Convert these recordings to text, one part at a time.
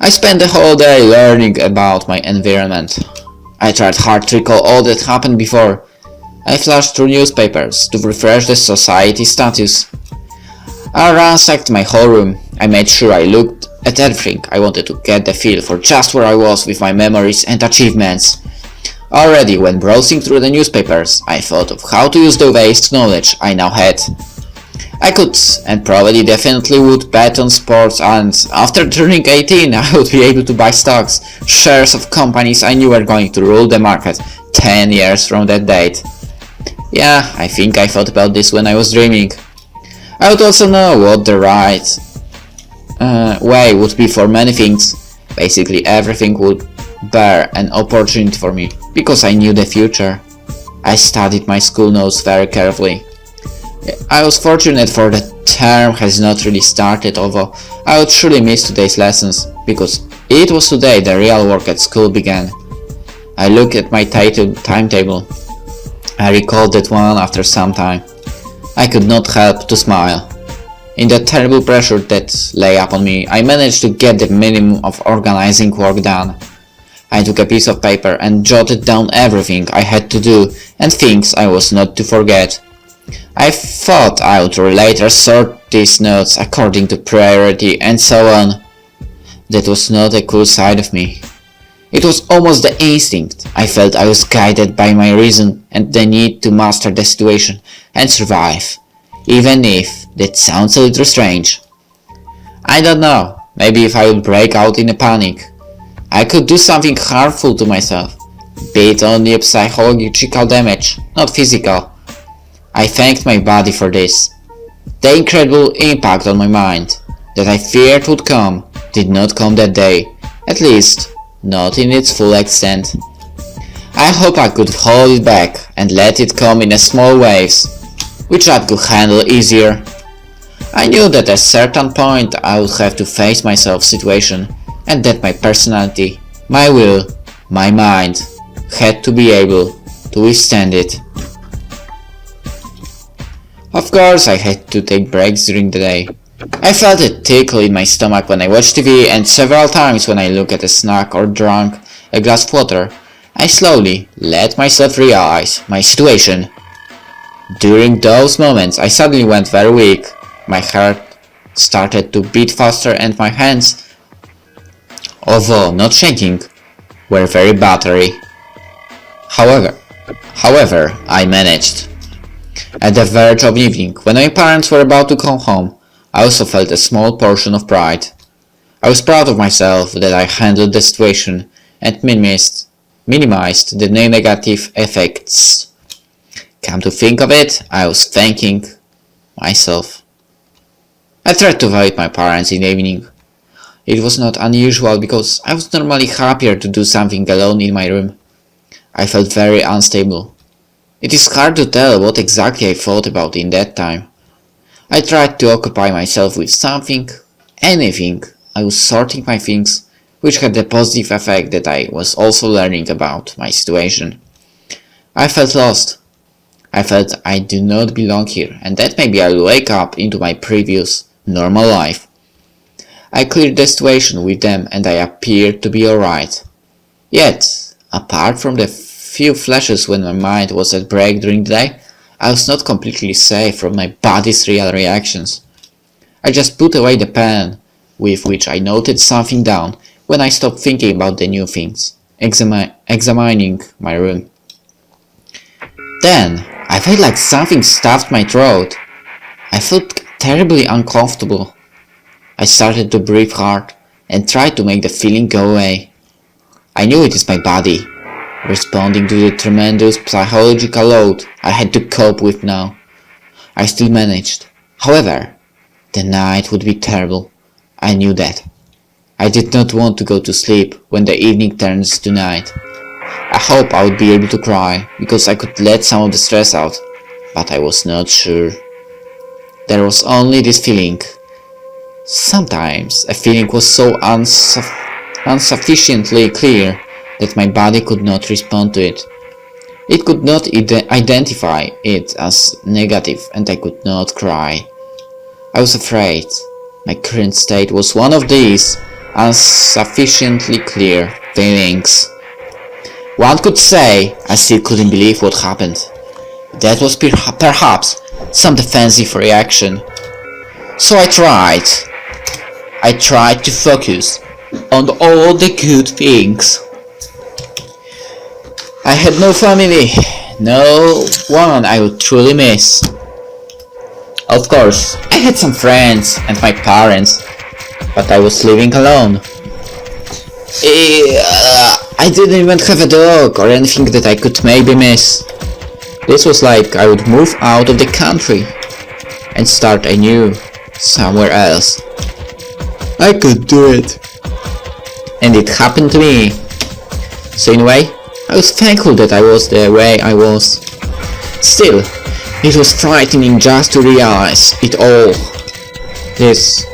I spent the whole day learning about my environment. I tried hard to recall all that happened before. I flashed through newspapers to refresh the society status. I ransacked my whole room. I made sure I looked at everything. I wanted to get the feel for just where I was with my memories and achievements. Already when browsing through the newspapers, I thought of how to use the vast knowledge I now had. I could, and probably definitely would, bet on sports, and after turning 18 I would be able to buy stocks, shares of companies I knew were going to rule the market 10 years from that date. Yeah, I think I thought about this when I was dreaming. I would also know what the right way would be for many things. Basically everything would bear an opportunity for me, because I knew the future. I studied my school notes very carefully. I was fortunate for the term has not really started, although I would surely miss today's lessons, because it was today the real work at school began. I looked at my timetable. I recalled that one after some time. I could not help to smile. In the terrible pressure that lay upon me, I managed to get the minimum of organizing work done. I took a piece of paper and jotted down everything I had to do and things I was not to forget. I thought I would later sort these notes according to priority and so on. That was not a cool side of me. It was almost the instinct. I felt I was guided by my reason and the need to master the situation and survive, even if that sounds a little strange. I don't know, maybe if I would break out in a panic, I could do something harmful to myself, be it only a psychological damage, not physical. I thanked my body for this. The incredible impact on my mind that I feared would come did not come that day, at least not in its full extent. I hope I could hold it back and let it come in small waves, which I could handle easier. I knew that at a certain point I would have to face my situation, and that my personality, my will, my mind had to be able to withstand it. Of course I had to take breaks during the day. I felt a tickle in my stomach when I watched TV, and several times when I looked at a snack or drank a glass of water, I slowly let myself realize my situation. During those moments I suddenly went very weak. My heart started to beat faster and my hands, although not shaking, were very battery. However, I managed. At the verge of evening, when my parents were about to come home, I also felt a small portion of pride. I was proud of myself that I handled the situation and minimized the negative effects. Come to think of it, I was thanking myself. I tried to avoid my parents in the evening. It was not unusual because I was normally happier to do something alone in my room. I felt very unstable. It is hard to tell what exactly I thought about in that time. I tried to occupy myself with something, anything. I was sorting my things, which had the positive effect that I was also learning about my situation. I felt lost. I felt I do not belong here, and that maybe I'll wake up into my previous, normal life. I cleared the situation with them and I appeared to be alright. Yet, apart from the few flashes when my mind was at break during the day, I was not completely safe from my body's real reactions. I just put away the pen with which I noted something down when I stopped thinking about the new things, examining my room. Then, I felt like something stuffed my throat. I felt terribly uncomfortable. I started to breathe hard and tried to make the feeling go away. I knew it is my body, responding to the tremendous psychological load I had to cope with now. I still managed. However, the night would be terrible. I knew that. I did not want to go to sleep when the evening turns to night. I hope I would be able to cry, because I could let some of the stress out, but I was not sure. There was only this feeling. Sometimes a feeling was so insufficiently clear that my body could not respond to it. It could not identify it as negative, and I could not cry. I was afraid. My current state was one of these. insufficiently clear feelings. One could say I still couldn't believe what happened. That was perhaps some defensive reaction. So I tried to focus on all the good things. I had no family, no one I would truly miss. Of course, I had some friends and my parents, but I was living alone. I didn't even have a dog or anything that I could maybe miss. This was like I would move out of the country and start anew somewhere else. I could do it. And it happened to me. So in a way, I was thankful that I was the way I was. Still, it was frightening just to realize it all. This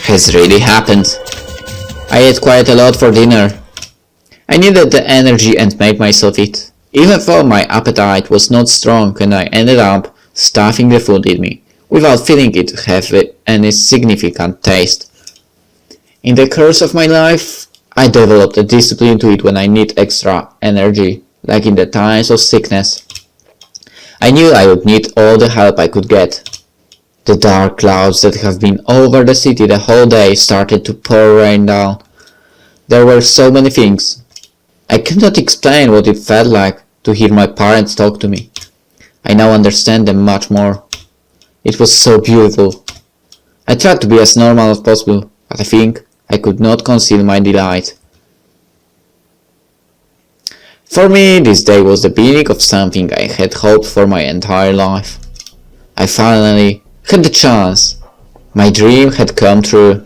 has really happened. I ate quite a lot for dinner. I needed the energy and made myself eat, even though my appetite was not strong, and I ended up stuffing the food in me, without feeling it have any significant taste. In the course of my life, I developed a discipline to eat when I need extra energy, like in the times of sickness. I knew I would need all the help I could get. The dark clouds that have been over the city the whole day started to pour rain down. There were so many things. I cannot explain what it felt like to hear my parents talk to me. I now understand them much more. It was so beautiful. I tried to be as normal as possible, but I think I could not conceal my delight. For me, this day was the beginning of something I had hoped for my entire life. I finally had the chance. My dream had come true.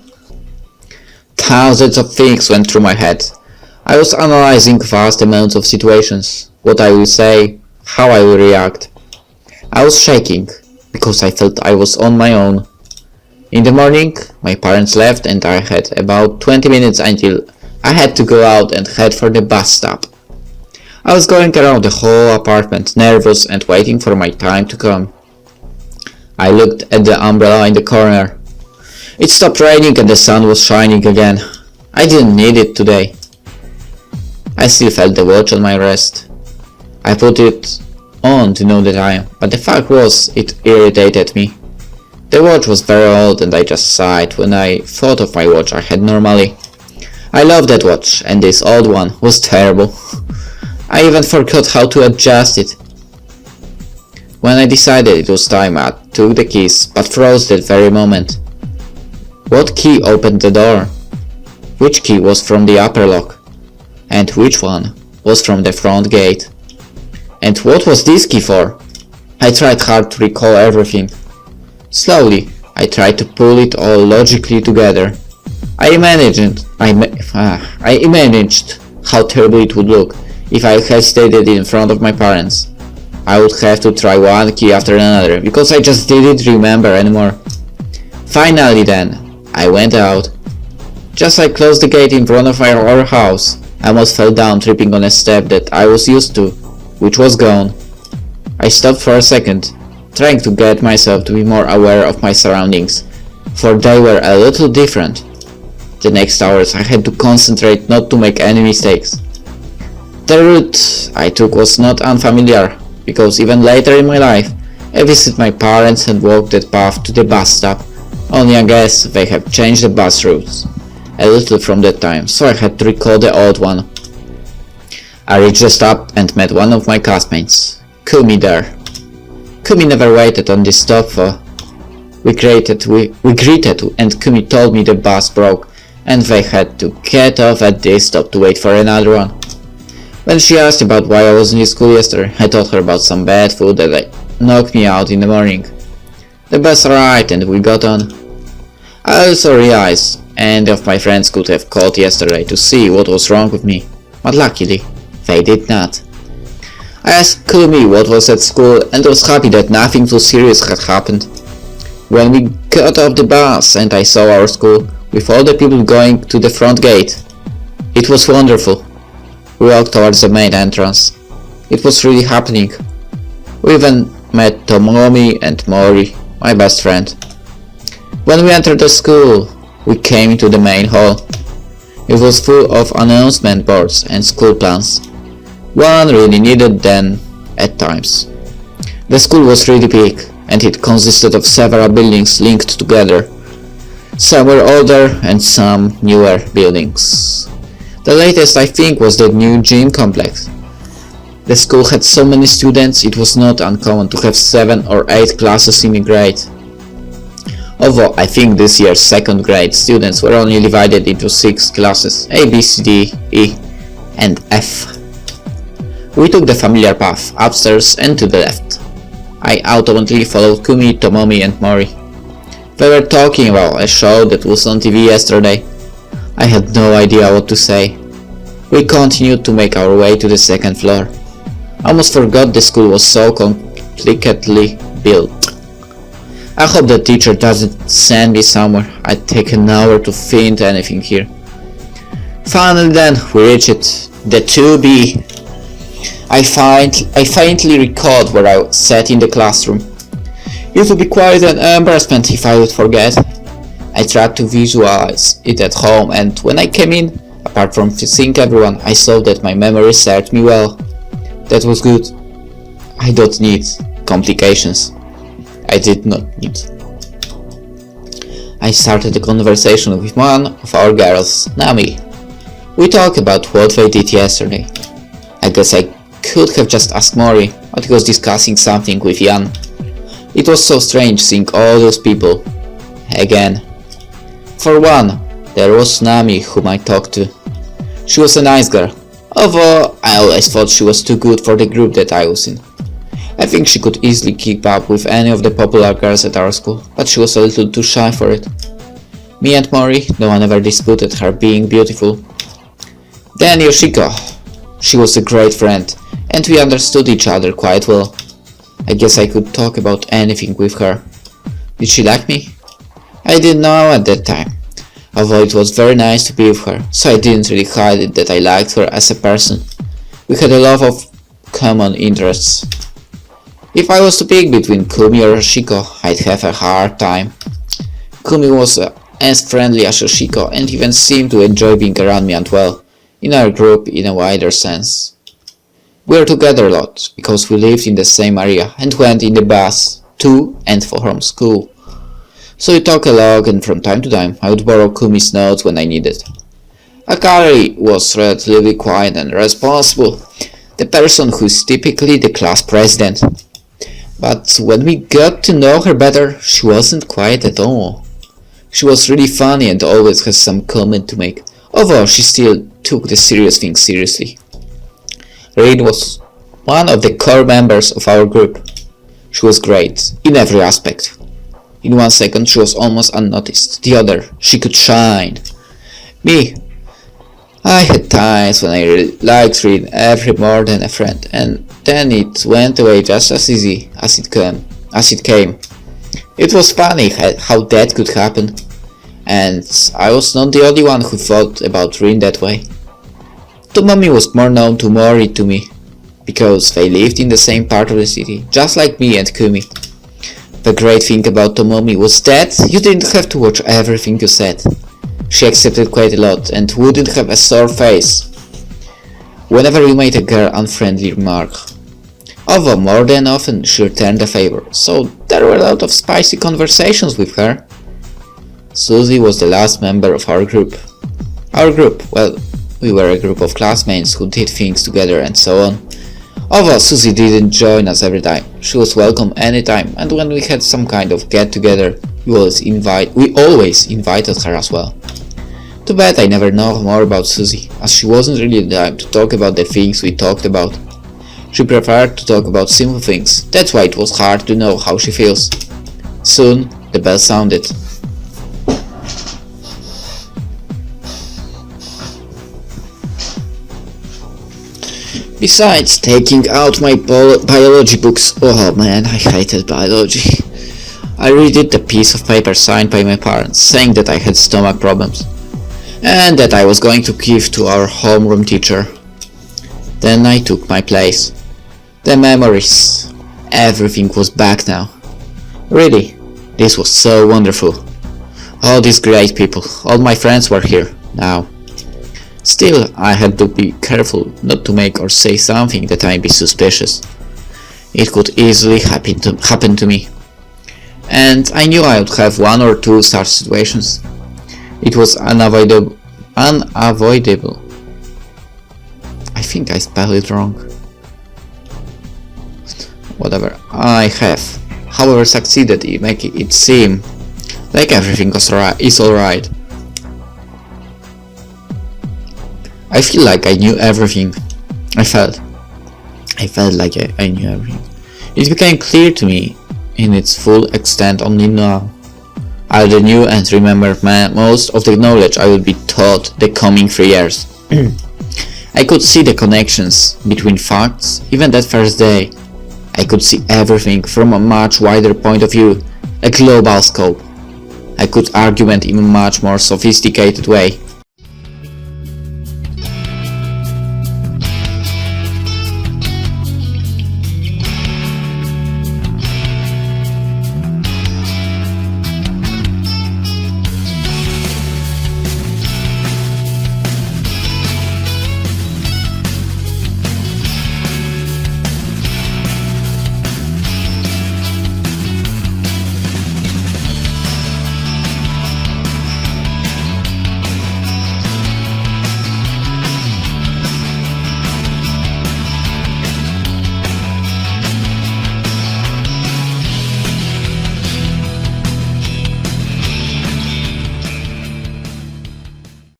Thousands of things went through my head. I was analyzing vast amounts of situations, what I will say, how I will react. I was shaking, because I felt I was on my own. In the morning, my parents left and I had about 20 minutes until I had to go out and head for the bus stop. I was going around the whole apartment, nervous and waiting for my time to come. I looked at the umbrella in the corner. It stopped raining and the sun was shining again. I didn't need it today. I still felt the watch on my wrist. I put it on to know the time, but the fact was it irritated me. The watch was very old and I just sighed when I thought of my watch I had normally. I loved that watch and this old one was terrible. I even forgot how to adjust it. When I decided it was time, I took the keys but froze that very moment. What key opened the door? Which key was from the upper lock? And which one was from the front gate? And what was this key for? I tried hard to recall everything. Slowly, I tried to pull it all logically together. I imagined how terrible it would look if I had stayed in front of my parents. I would have to try one key after another, because I just didn't remember anymore. Finally then, I went out. Just as I closed the gate in front of our house, I almost fell down tripping on a step that I was used to, which was gone. I stopped for a second, trying to get myself to be more aware of my surroundings, for they were a little different. The next hours I had to concentrate not to make any mistakes. The route I took was not unfamiliar, because even later in my life, I visited my parents and walked that path to the bus stop, only I guess they have changed the bus routes a little from that time, so I had to recall the old one. I reached the stop and met one of my classmates, Kumi there. Kumi never waited on this stop for. We greeted and Kumi told me the bus broke and they had to get off at this stop to wait for another one. When she asked about why I wasn't in school yesterday, I told her about some bad food that knocked me out in the morning. The bus arrived and we got on. I also realized any of my friends could have called yesterday to see what was wrong with me, but luckily, they did not. I asked Kumi what was at school and was happy that nothing too serious had happened. When we got off the bus and I saw our school, with all the people going to the front gate, it was wonderful. We walked towards the main entrance. It was really happening. We even met Tomomi and Mori, my best friend. When we entered the school, we came into the main hall. It was full of announcement boards and school plans. One really needed them at times. The school was really big, and it consisted of several buildings linked together. Some were older and some newer buildings. The latest, I think, was the new gym complex. The school had so many students, it was not uncommon to have 7 or 8 classes in a grade. Although I think this year's second grade students were only divided into 6 classes, A, B, C, D, E, and F. We took the familiar path, upstairs and to the left. I automatically followed Kumi, Tomomi and Mori. They were talking about a show that was on TV yesterday. I had no idea what to say. We continued to make our way to the second floor. I almost forgot the school was so complicatedly built. I hope the teacher doesn't send me somewhere. I'd take an hour to find anything here. Finally then, we reached it. The 2B. I faintly recalled where I sat in the classroom. It would be quite an embarrassment if I would forget. I tried to visualize it at home, and when I came in, apart from seeing everyone, I saw that my memory served me well. That was good. I don't need complications. I did not need. I started a conversation with one of our girls, Nami. We talked about what they did yesterday. I guess I could have just asked Mori, but he was discussing something with Jan. It was so strange seeing all those people again. For one, there was Nami whom I talked to. She was a nice girl, although I always thought she was too good for the group that I was in. I think she could easily keep up with any of the popular girls at our school, but she was a little too shy for it. Me and Mori, no one ever disputed her being beautiful. Then Yoshiko. She was a great friend, and we understood each other quite well. I guess I could talk about anything with her. Did she like me? I didn't know at that time, although it was very nice to be with her, so I didn't really hide it that I liked her as a person. We had a lot of common interests. If I was to pick between Kumi or Yoshiko, I'd have a hard time. Kumi was as friendly as Yoshiko and even seemed to enjoy being around me and well, in our group in a wider sense. We were together a lot, because we lived in the same area and went in the bus to and from school. So we talked a lot, and from time to time I would borrow Kumi's notes when I needed. Akari was relatively quiet and responsible, the person who is typically the class president. But when we got to know her better, she wasn't quiet at all. She was really funny and always has some comment to make, although she still took the serious things seriously. Rin was one of the core members of our group. She was great, in every aspect. In 1 second she was almost unnoticed, the other, she could shine. Me, I had times when I really liked Rin every more than a friend, and then it went away just as easy as it came. It was funny how that could happen, and I was not the only one who thought about Rin that way. Tomomi was more known to Mori to me, because they lived in the same part of the city, just like me and Kumi. The great thing about Tomomi was that you didn't have to watch everything you said. She accepted quite a lot and wouldn't have a sore face whenever you made a girl unfriendly remark. Although more than often she returned the favor, so there were a lot of spicy conversations with her. Suzy was the last member of our group. Well, we were a group of classmates who did things together and so on. Although Suzy didn't join us every time, she was welcome anytime, and when we had some kind of get-together, we always invited her as well. Too bad I never know more about Suzy, as she wasn't really the type to talk about the things we talked about. She preferred to talk about simple things, that's why it was hard to know how she feels. Soon, the bell sounded. Besides taking out my biology books, oh man, I hated biology. I redid the piece of paper signed by my parents, saying that I had stomach problems, and that I was going to give to our homeroom teacher. Then I took my place. The memories, everything was back now. Really, this was so wonderful. All these great people, all my friends were here now. Still, I had to be careful not to make or say something that might be suspicious. It could easily happen to me. And I knew I would have one or two such situations. It was unavoidable. I think I spelled it wrong. Whatever, I have, however, succeeded in making it seem like everything is alright. I feel like I knew everything. I felt like I knew everything. It became clear to me in its full extent only now. I already knew and remembered most of the knowledge I would be taught the coming 3 years. I could see the connections between facts even that first day. I could see everything from a much wider point of view, a global scope. I could argument in a much more sophisticated way.